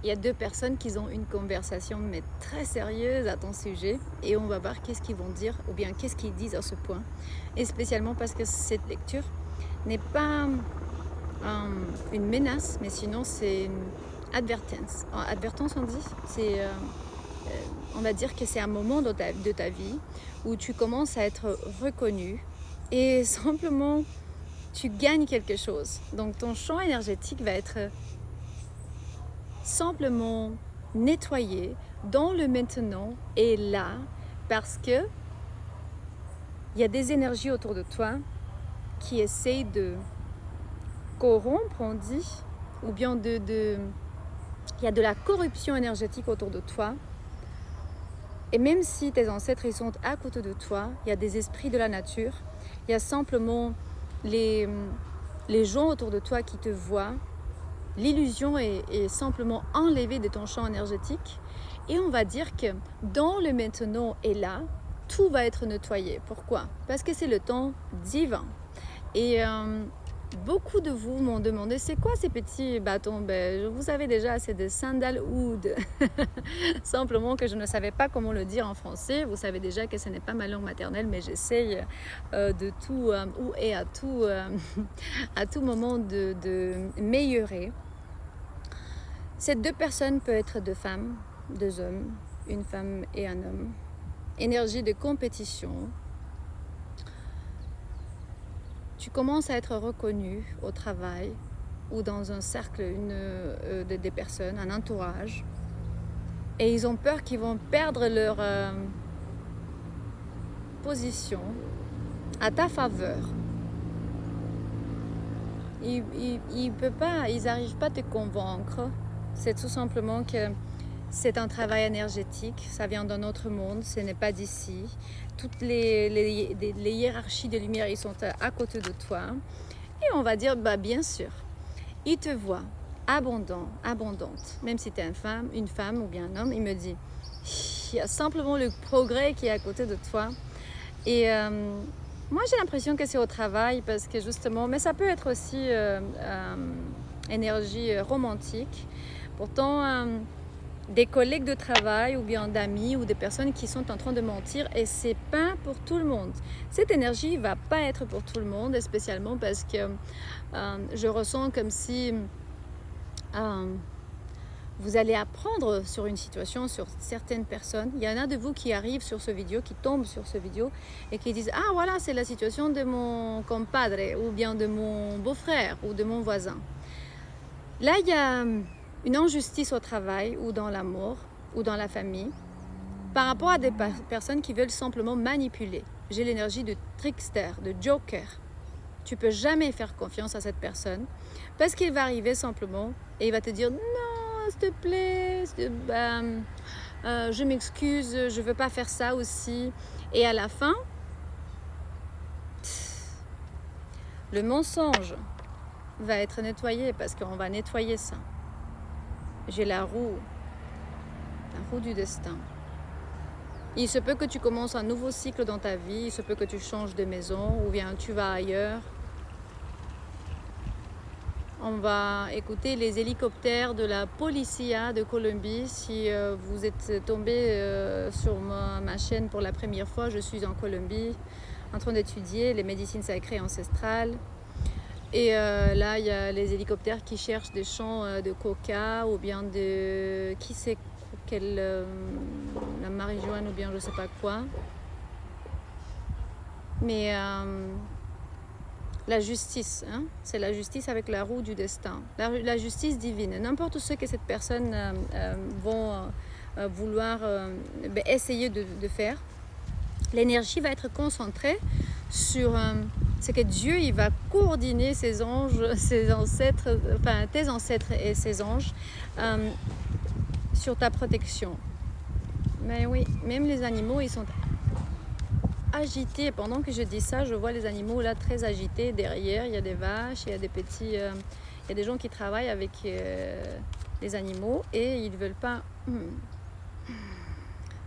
il y a deux personnes qui ont une conversation mais très sérieuse à ton sujet et on va voir qu'est-ce qu'ils vont dire ou bien qu'est-ce qu'ils disent à ce point. Et spécialement parce que cette lecture n'est pas une menace, mais sinon c'est une advertence. Advertence on dit, on va dire que c'est un moment de ta vie où tu commences à être reconnu et simplement tu gagnes quelque chose. Donc ton champ énergétique va être simplement nettoyé dans le maintenant et là parce que il y a des énergies autour de toi qui essayent de corrompre, on dit, ou bien il y a de la corruption énergétique autour de toi. Et même si tes ancêtres ils sont à côté de toi, il y a des esprits de la nature, il y a simplement les gens autour de toi qui te voient. L'illusion est simplement enlevée de ton champ énergétique et on va dire que dans le maintenant et là, tout va être nettoyé. Pourquoi? Parce que c'est le temps divin. Et beaucoup de vous m'ont demandé c'est quoi ces petits bâtons? Vous savez déjà, c'est des sandalwood. Simplement que je ne savais pas comment le dire en français. Vous savez déjà que ce n'est pas ma langue maternelle, mais j'essaye de tout et à tout, à tout moment de m'améliorer. Ces deux personnes peuvent être deux femmes, deux hommes, une femme et un homme. Énergie de compétition. Tu commences à être reconnu au travail ou dans un cercle des personnes, un entourage. Et ils ont peur qu'ils vont perdre leur position à ta faveur. Ils n'arrivent pas à te convaincre. C'est tout simplement que c'est un travail énergétique, ça vient d'un autre monde, ce n'est pas d'ici. Toutes les hiérarchies de lumière, ils sont à côté de toi. Et on va dire, bien sûr, ils te voient abondante. Même si tu es une femme ou bien un homme, il me dit, il y a simplement le progrès qui est à côté de toi. Et moi, j'ai l'impression que c'est au travail parce que justement, mais ça peut être aussi énergie romantique. Pourtant, des collègues de travail ou bien d'amis ou des personnes qui sont en train de mentir et c'est pas pour tout le monde. Cette énergie va pas être pour tout le monde, et spécialement parce que je ressens comme si vous allez apprendre sur une situation, sur certaines personnes. Il y en a de vous qui arrivent sur ce vidéo, qui tombent sur ce vidéo et qui disent « Ah voilà, c'est la situation de mon compadre ou bien de mon beau-frère ou de mon voisin. » Là, il y a une injustice au travail ou dans l'amour ou dans la famille par rapport à des personnes qui veulent simplement manipuler. J'ai l'énergie de trickster, de joker. Tu peux jamais faire confiance à cette personne parce qu'il va arriver simplement et il va te dire « Non, s'il te plaît, je m'excuse, je veux pas faire ça aussi. » Et à la fin, le mensonge va être nettoyé parce qu'on va nettoyer ça. J'ai la roue du destin. Il se peut que tu commences un nouveau cycle dans ta vie, il se peut que tu changes de maison ou bien tu vas ailleurs. On va écouter les hélicoptères de la Policia de Colombie. Si vous êtes tombé sur ma chaîne pour la première fois, je suis en Colombie en train d'étudier les médecines sacrées ancestrales. Et là, il y a les hélicoptères qui cherchent des champs de coca ou bien de... qui sait quelle... la marijuana ou bien je sais pas quoi. Mais la justice, hein, c'est la justice avec la roue du destin. La justice divine. N'importe ce que cette personne vont vouloir essayer de faire, l'énergie va être concentrée sur... c'est que Dieu, il va coordonner ses anges, ses ancêtres, enfin tes ancêtres et ses anges sur ta protection. Mais oui, même les animaux, ils sont agités. Pendant que je dis ça, je vois les animaux là très agités. Derrière, il y a des vaches, il y a des petits... il y a des gens qui travaillent avec les animaux et ils ne veulent pas...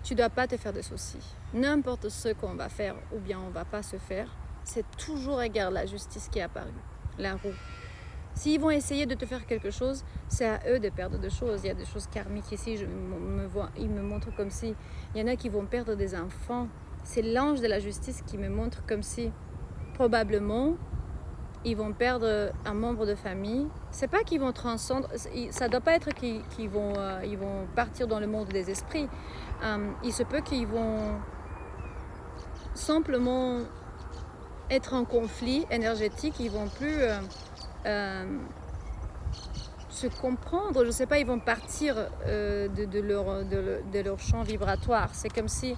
Tu ne dois pas te faire de soucis. N'importe ce qu'on va faire ou bien on ne va pas se faire, c'est toujours, regarde la justice qui est apparue, la roue. S'ils vont essayer de te faire quelque chose, c'est à eux de perdre des choses. Il y a des choses karmiques ici, ils me montrent comme si... Il y en a qui vont perdre des enfants. C'est l'ange de la justice qui me montre comme si, probablement, ils vont perdre un membre de famille. C'est pas qu'ils vont transcendre, ça doit pas être qu'ils vont partir dans le monde des esprits. Il se peut qu'ils vont simplement être en conflit énergétique, ils vont plus se comprendre, je ne sais pas, ils vont partir de leur champ vibratoire. C'est comme si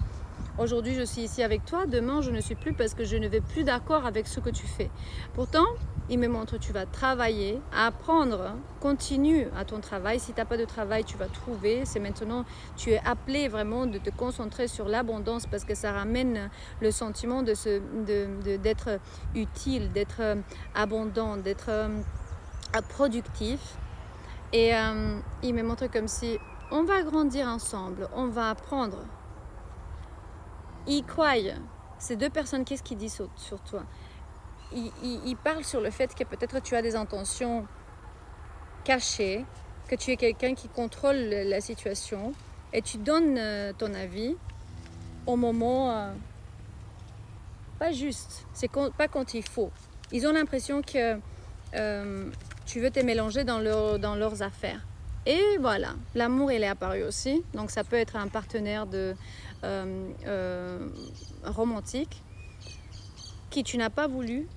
aujourd'hui je suis ici avec toi, demain je ne suis plus parce que je ne vais plus d'accord avec ce que tu fais. Pourtant, il me montre tu vas travailler, apprendre, continue à ton travail. Si tu n'as pas de travail, tu vas trouver. C'est maintenant, tu es appelé vraiment de te concentrer sur l'abondance parce que ça ramène le sentiment d'être utile, d'être abondant, d'être productif. Et il me montre comme si on va grandir ensemble, on va apprendre. Il croit. Ces deux personnes, qu'est-ce qu'ils disent sur toi? Il parle sur le fait que peut-être tu as des intentions cachées, que tu es quelqu'un qui contrôle la situation et tu donnes ton avis au moment pas juste, c'est pas quand il faut. Ils ont l'impression que tu veux te mélanger dans leurs affaires. Et voilà, l'amour il est apparu aussi, donc ça peut être un partenaire romantique qui tu n'as pas voulu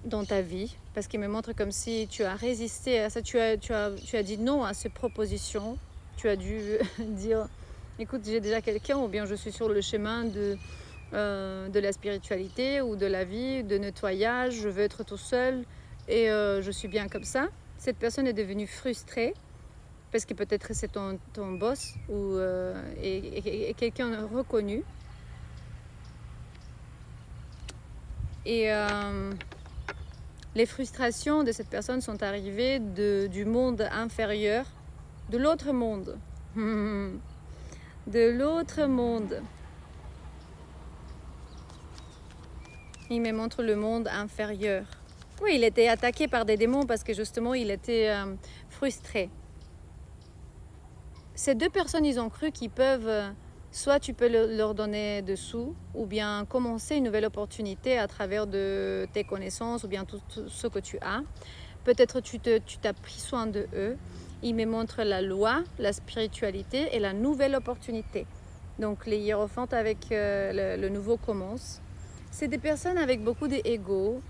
dans ta vie, parce qu'il me montre comme si tu as résisté à ça, tu as dit non à ces propositions, tu as dû dire écoute j'ai déjà quelqu'un ou bien je suis sur le chemin de la spiritualité ou de la vie, de nettoyage, je veux être tout seul et je suis bien comme ça. Cette personne est devenue frustrée parce que peut-être c'est ton boss ou et quelqu'un reconnu. Et les frustrations de cette personne sont arrivées du monde inférieur, de l'autre monde. De l'autre monde. Il me montre le monde inférieur. Oui, il était attaqué par des démons parce que justement, il était frustré. Ces deux personnes, ils ont cru qu'ils peuvent, soit tu peux leur donner des sous, ou bien commencer une nouvelle opportunité à travers de tes connaissances, ou bien tout ce que tu as. Peut-être tu t'as pris soin de eux. Ils me montrent la loi, la spiritualité et la nouvelle opportunité. Donc les hiérophantes avec le nouveau commence. C'est des personnes avec beaucoup d'ego,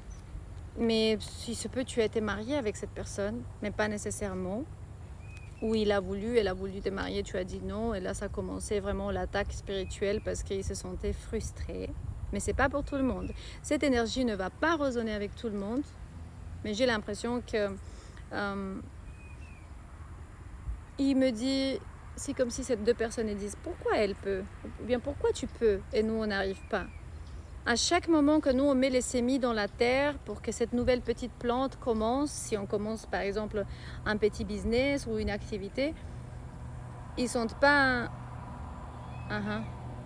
mais si se peut, tu as été marié avec cette personne, mais pas nécessairement. Ou elle a voulu te marier, tu as dit non, et là ça a commencé vraiment l'attaque spirituelle parce qu'il se sentait frustré. Mais c'est pas pour tout le monde. Cette énergie ne va pas résonner avec tout le monde, mais j'ai l'impression que il me dit, c'est comme si ces deux personnes disent pourquoi elle peut, ou bien pourquoi tu peux et nous on n'arrive pas. À chaque moment que nous on met les semis dans la terre pour que cette nouvelle petite plante commence, si on commence par exemple un petit business ou une activité, ils sentent pas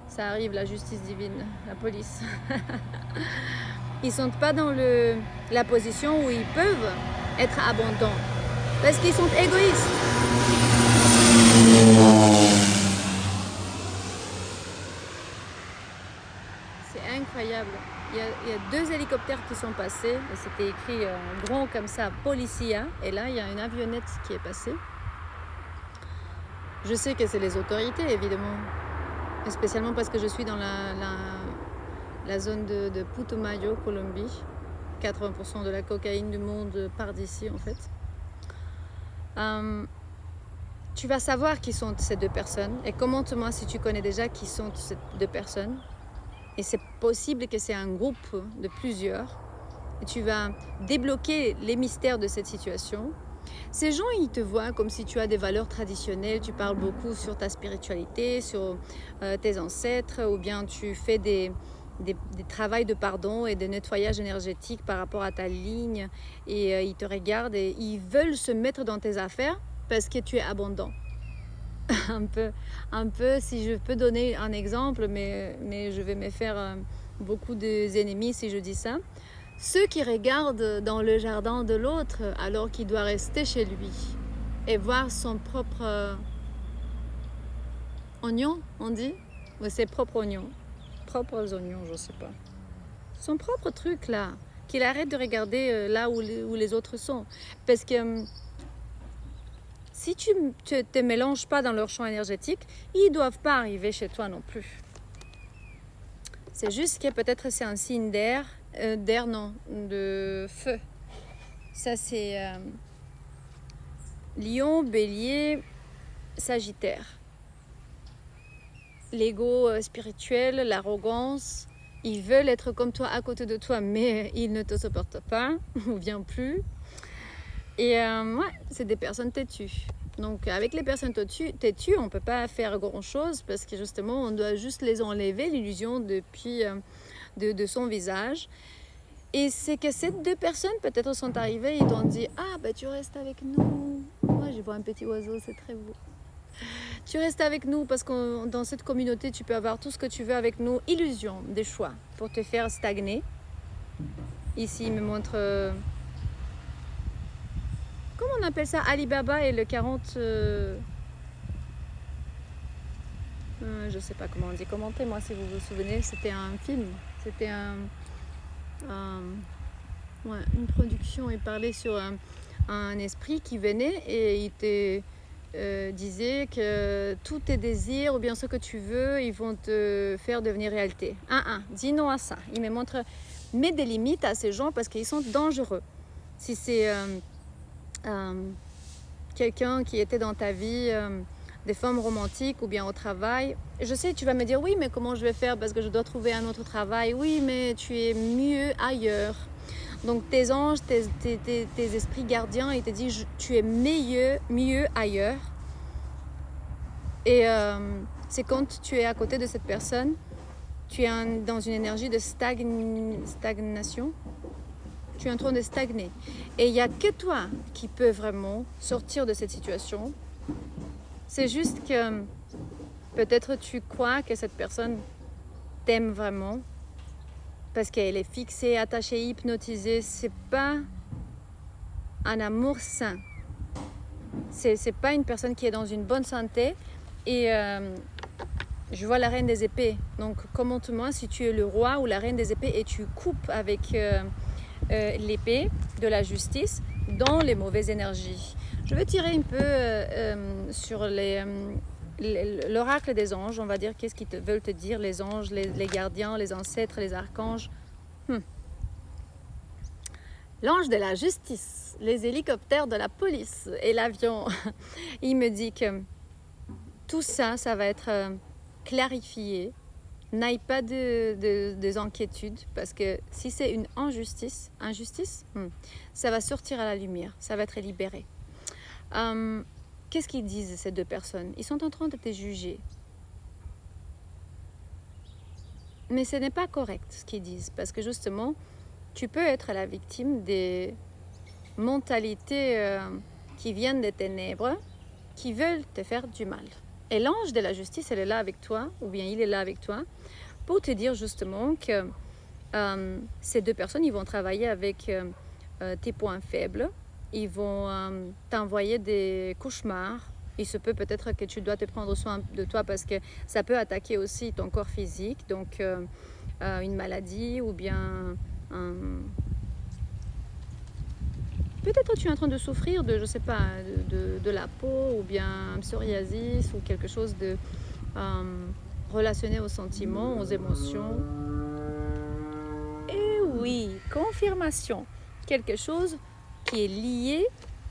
ça arrive, la justice divine, la police. Ils sentent pas dans la position où ils peuvent être abondants parce qu'ils sont égoïstes. C'est incroyable. Il y a 2 hélicoptères qui sont passés. Et c'était écrit en grand comme ça, Policia. Et là, il y a une avionnette qui est passée. Je sais que c'est les autorités, évidemment. Et spécialement parce que je suis dans la zone de Putumayo, Colombie. 80% de la cocaïne du monde part d'ici, en fait. Tu vas savoir qui sont ces 2 personnes. Et commente-moi si tu connais déjà qui sont ces 2 personnes. Et c'est possible que c'est un groupe de plusieurs. Et tu vas débloquer les mystères de cette situation. Ces gens, ils te voient comme si tu as des valeurs traditionnelles. Tu parles beaucoup sur ta spiritualité, sur tes ancêtres, ou bien tu fais des travaux de pardon et de nettoyage énergétique par rapport à ta ligne. Et ils te regardent et ils veulent se mettre dans tes affaires parce que tu es abondant. un peu, si je peux donner un exemple, mais je vais me faire beaucoup d'ennemis si je dis ça. Ceux qui regardent dans le jardin de l'autre alors qu'il doit rester chez lui et voir son propre oignon, on dit, ou ses propres oignons, je sais pas. Son propre truc là, qu'il arrête de regarder là où les autres sont. Parce que si tu te mélanges pas dans leur champ énergétique, ils ne doivent pas arriver chez toi non plus. C'est juste que peut-être c'est un signe de feu. Ça c'est Lion, Bélier, Sagittaire. L'ego spirituel, l'arrogance, ils veulent être comme toi à côté de toi, mais ils ne te supportent pas, ou bien plus. Et ouais, c'est des personnes têtues. Donc avec les personnes têtues, on ne peut pas faire grand-chose parce que justement, on doit juste les enlever, l'illusion depuis de son visage. Et c'est que ces deux personnes peut-être sont arrivées, ils t'ont dit « Ah, bah tu restes avec nous. » Moi, je vois un petit oiseau, c'est très beau. Tu restes avec nous parce que dans cette communauté, tu peux avoir tout ce que tu veux avec nous. Illusion des choix pour te faire stagner. Ici, il me montre... comment on appelle ça? Alibaba et le 40... je sais pas comment on dit. Commentez-moi si vous vous souvenez. C'était un film. C'était une production. Il parlait sur un esprit qui venait et il te disait que tous tes désirs ou bien ce que tu veux, ils vont te faire devenir réalité. Dis non à ça. Il me montre, mets des limites à ces gens parce qu'ils sont dangereux. Si c'est quelqu'un qui était dans ta vie, des femmes romantiques ou bien au travail, je sais, tu vas me dire oui, mais comment je vais faire parce que je dois trouver un autre travail. Oui, mais tu es mieux ailleurs. Donc tes anges, tes esprits gardiens, ils te disent tu es mieux ailleurs. Et c'est quand tu es à côté de cette personne, tu es dans une énergie de stagnation. Tu es en train de stagner. Et il n'y a que toi qui peux vraiment sortir de cette situation. C'est juste que peut-être tu crois que cette personne t'aime vraiment parce qu'elle est fixée, attachée, hypnotisée. C'est pas un amour sain. C'est pas une personne qui est dans une bonne santé. Et je vois la reine des épées. Donc commente-moi si tu es le roi ou la reine des épées et tu coupes avec l'épée de la justice dans les mauvaises énergies. Je vais tirer un peu sur l'oracle des anges. On va dire qu'est-ce qu'ils veulent te dire, les anges, les gardiens, les ancêtres, les archanges. L'ange de la justice, les hélicoptères de la police et l'avion. Il me dit que tout ça, ça va être clarifié. N'aille pas de inquiétudes parce que si c'est une injustice, ça va sortir à la lumière, ça va être libéré. Qu'est-ce qu'ils disent ces deux personnes? Ils sont en train de te juger. Mais ce n'est pas correct ce qu'ils disent parce que justement, tu peux être la victime des mentalités qui viennent des ténèbres, qui veulent te faire du mal. Et l'ange de la justice, elle est là avec toi, ou bien il est là avec toi, pour te dire justement que ces deux personnes, ils vont travailler avec tes points faibles, ils vont t'envoyer des cauchemars. Il se peut peut-être que tu dois te prendre soin de toi parce que ça peut attaquer aussi ton corps physique, donc une maladie ou bien peut-être tu es en train de souffrir de, je sais pas, de la peau ou bien psoriasis ou quelque chose de relationné aux sentiments, aux émotions. Et oui, confirmation. Quelque chose qui est lié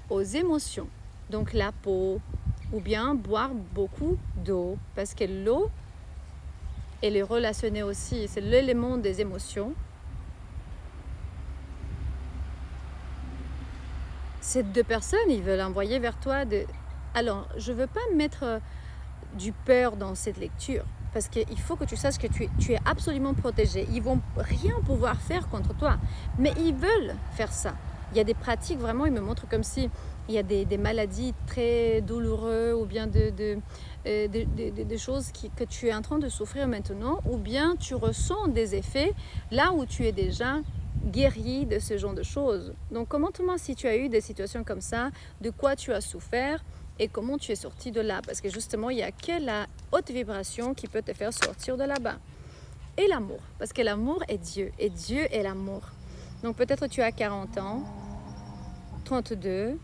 aux émotions. Donc la peau ou bien boire beaucoup d'eau parce que l'eau, elle est relationnée aussi, c'est l'élément des émotions. Ces deux personnes, ils veulent envoyer vers toi de... Alors, je ne veux pas mettre du peur dans cette lecture parce qu'il faut que tu saches que tu es absolument protégé. Ils ne vont rien pouvoir faire contre toi, mais ils veulent faire ça. Il y a des pratiques, vraiment, ils me montrent comme si il y a des maladies très douloureuses ou bien des choses que tu es en train de souffrir maintenant ou bien tu ressens des effets là où tu es déjà guéri de ce genre de choses. Donc commente-moi si tu as eu des situations comme ça, de quoi tu as souffert et comment tu es sorti de là. Parce que justement, il n'y a que la haute vibration qui peut te faire sortir de là-bas. Et l'amour, parce que l'amour est Dieu, et Dieu est l'amour. Donc peut-être tu as 40 ans, 32,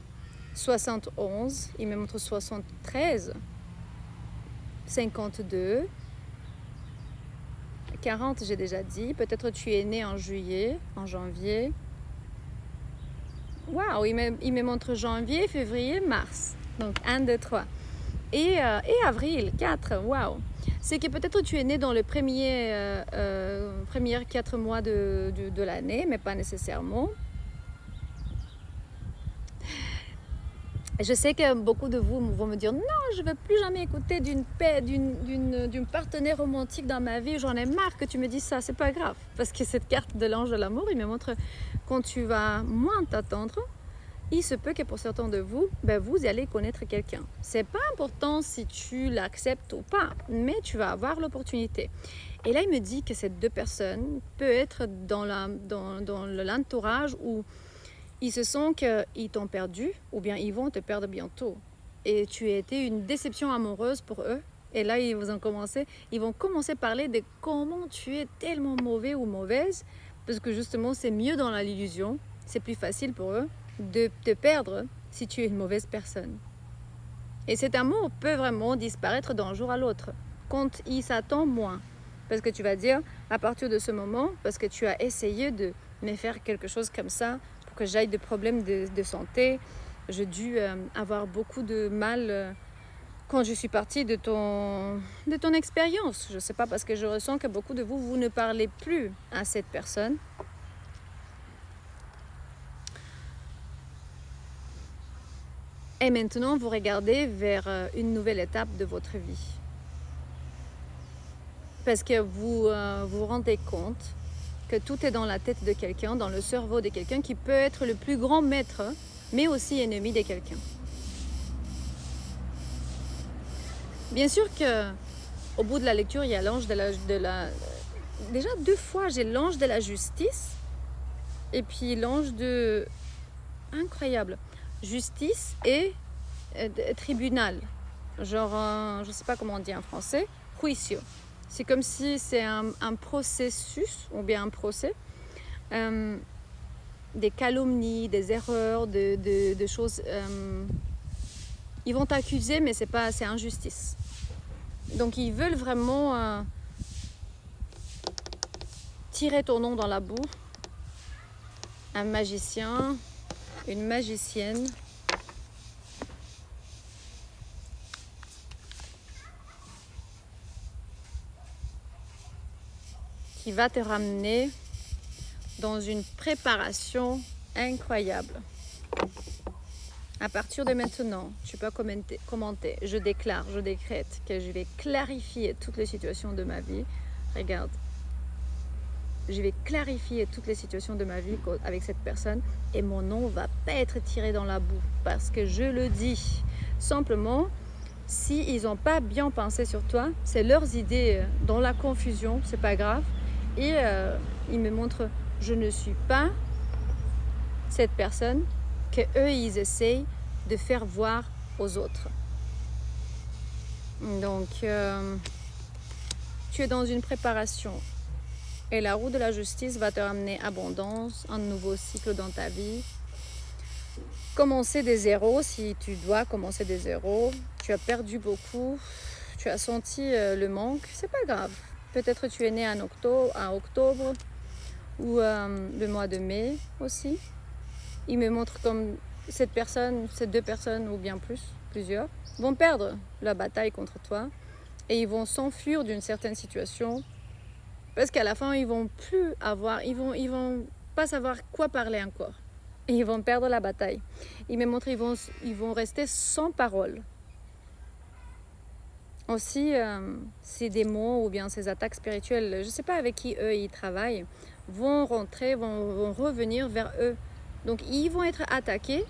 71, il me montre 73, 52, 40 j'ai déjà dit, peut-être tu es né en juillet, en janvier. Waouh, il me montre janvier, février, mars. Donc 1, 2, 3. Et avril, 4, waouh. C'est que peut-être tu es né dans les premiers 4 mois de l'année, mais pas nécessairement. Je sais que beaucoup de vous vont me dire non, je ne veux plus jamais écouter d'une partenaire romantique dans ma vie. J'en ai marre que tu me dises ça. C'est pas grave, parce que cette carte de l'ange de l'amour, il me montre quand tu vas moins t'attendre. Il se peut que pour certains de vous, vous allez connaître quelqu'un. C'est pas important si tu l'acceptes ou pas, mais tu vas avoir l'opportunité. Et là, il me dit que ces deux personnes peuvent être dans l'entourage où ils se sentent qu'ils t'ont perdu ou bien ils vont te perdre bientôt. Et tu as été une déception amoureuse pour eux. Et là, ils vont commencer à parler de comment tu es tellement mauvais ou mauvaise, parce que justement, c'est mieux dans l'illusion. C'est plus facile pour eux de te perdre si tu es une mauvaise personne. Et cet amour peut vraiment disparaître d'un jour à l'autre, quand il s'attend moins. Parce que tu vas dire, à partir de ce moment, parce que tu as essayé de me faire quelque chose comme ça, pour que j'aille des problèmes de santé, j'ai dû avoir beaucoup de mal quand je suis partie de ton expérience. Je ne sais pas, parce que je ressens que beaucoup de vous, vous ne parlez plus à cette personne. Et maintenant, vous regardez vers une nouvelle étape de votre vie. Parce que vous vous rendez compte que tout est dans la tête de quelqu'un, dans le cerveau de quelqu'un qui peut être le plus grand maître, mais aussi ennemi de quelqu'un. Bien sûr qu'au bout de la lecture, il y a l'ange de la... Déjà 2 fois, j'ai l'ange de la justice et puis l'ange de... Incroyable. Justice et tribunal. Genre, je ne sais pas comment on dit en français, juicio. C'est comme si c'est un processus, ou bien un procès, des calomnies, des erreurs, de choses. Ils vont t'accuser, mais c'est injustice. Donc ils veulent vraiment tirer ton nom dans la boue. Un magicien, une magicienne. Qui va te ramener dans une préparation incroyable. À partir de maintenant, tu peux commenter. Je déclare, je décrète que je vais clarifier toutes les situations de ma vie. Regarde. Je vais clarifier toutes les situations de ma vie avec cette personne et mon nom va pas être tiré dans la boue parce que je le dis. Simplement, s'ils n'ont pas bien pensé sur toi, c'est leurs idées dans la confusion, c'est pas grave. Et ils me montrent, je ne suis pas cette personne que eux ils essayent de faire voir aux autres. Donc, tu es dans une préparation. Et la roue de la justice va te ramener abondance, un nouveau cycle dans ta vie. Commencer des zéros si tu dois commencer des zéros. Tu as perdu beaucoup, tu as senti le manque, c'est pas grave. Peut-être tu es né en octobre ou le mois de mai aussi. Il me montre comme ces 2 personnes ou bien plusieurs, vont perdre la bataille contre toi et ils vont s'enfuir d'une certaine situation. Parce qu'à la fin, ils vont pas savoir quoi parler encore. Et ils vont perdre la bataille. Il me montre ils vont rester sans parole. Aussi, ces démons ou bien ces attaques spirituelles, je ne sais pas avec qui eux ils travaillent, vont revenir vers eux. Donc ils vont être attaqués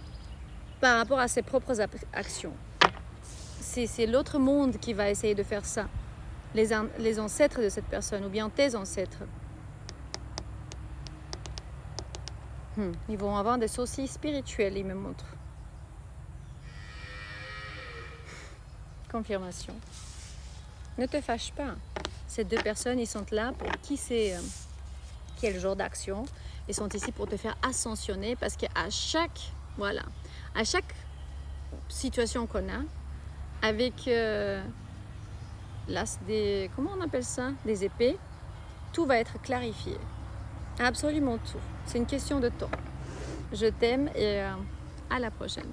par rapport à ses propres actions. C'est l'autre monde qui va essayer de faire ça. Les ancêtres de cette personne ou bien tes ancêtres. Ils vont avoir des soucis spirituels, ils me montrent. Confirmation. Ne te fâche pas. Ces deux personnes, ils sont là pour qui c'est quel genre d'action. Ils sont ici pour te faire ascensionner parce qu'à chaque, voilà, à chaque situation qu'on a, avec comment on appelle ça? Des épées, tout va être clarifié. Absolument tout. C'est une question de temps. Je t'aime et à la prochaine.